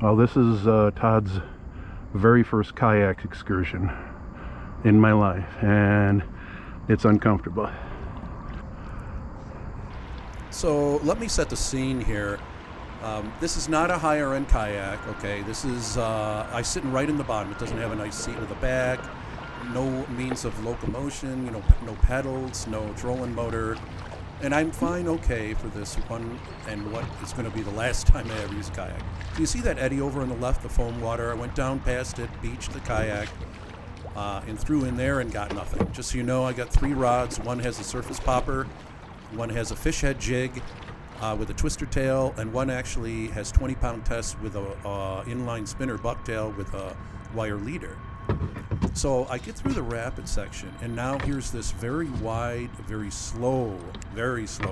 Well, this is Todd's very first kayak excursion in my life, and it's uncomfortable. So let me set the scene here. This is not a higher end kayak, okay? This is, I'm sitting right in the bottom. It doesn't have a nice seat in the back, no means of locomotion, no pedals, no trolling motor. And I'm fine, okay, for this one and what is going to be the last time I ever use a kayak. Do you see that eddy over on the left, the foam water? I went down past it, beached the kayak, and threw in there and got nothing. Just so you know, I got 3 rods. One has a surface popper, one has a fish head jig with a twister tail, and one actually has 20-pound test with a inline spinner bucktail with a wire leader. So I get through the rapid section, and now here's this very wide, very slow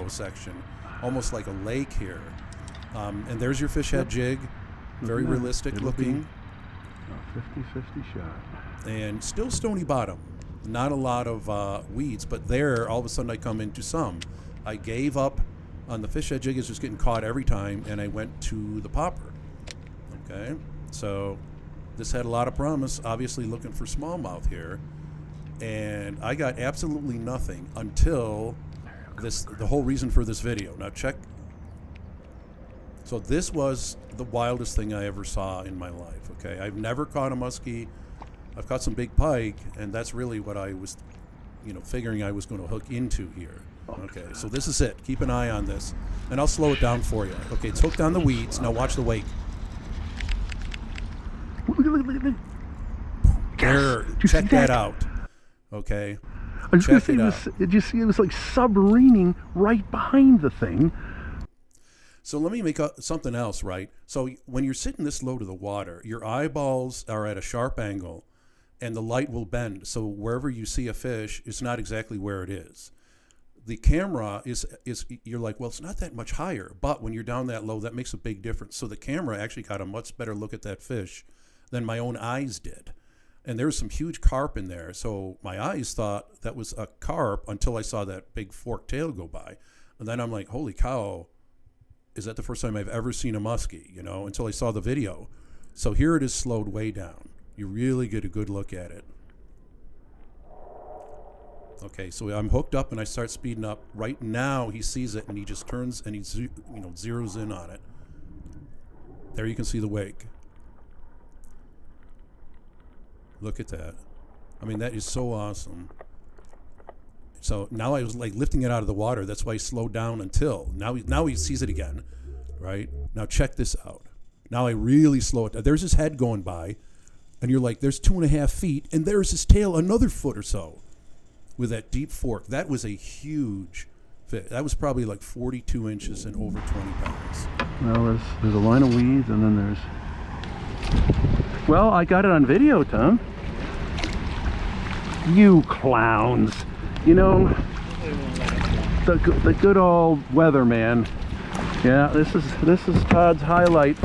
section, almost like a lake here. And there's your fish head jig, very realistic looking. 50-50 shot. And still stony bottom, not a lot of weeds, but there, all of a sudden I come into some. I gave up on the fish head jig, is just getting caught every time, and I went to the popper. Okay, so this had a lot of promise, obviously looking for smallmouth here, and I got absolutely nothing until the whole reason for this video. Now check. So this was the wildest thing I ever saw in my life, okay? I've never caught a muskie. I've caught some big pike, and that's really what I was, figuring I was going to hook into here. Okay, so this is it. Keep an eye on this, and I'll slow it down for you. Okay, it's hooked on the weeds. Now watch the wake. There, check that out. Okay. I was going to say, did you see it was like submarining right behind the thing? So let me make something else, right? So when you're sitting this low to the water, your eyeballs are at a sharp angle, and the light will bend. So wherever you see a fish, it's not exactly where it is. The camera is you're like, well, it's not that much higher. But when you're down that low, that makes a big difference. So the camera actually got a much better look at that fish than my own eyes did. And there was some huge carp in there. So my eyes thought that was a carp until I saw that big forked tail go by. And then I'm like, holy cow, is that the first time I've ever seen a muskie, until I saw the video. So here it is slowed way down. You really get a good look at it. Okay, so I'm hooked up and I start speeding up. Right now he sees it and he just turns and he zeroes in on it. There you can see the wake. Look at that. I mean, that is so awesome. So now I was like lifting it out of the water. That's why he slowed down until now he sees it again, right? Now check this out. Now I really slow it down. There's his head going by, and you're like, there's 2.5 feet, and there's his tail another foot or so with that deep fork. That was a huge fish. That was probably like 42 inches and over 20 pounds. Well, there's a line of weeds, and then there's... Well, I got it on video, Tom. You clowns. The good old weather, man. Yeah, this is Todd's highlight.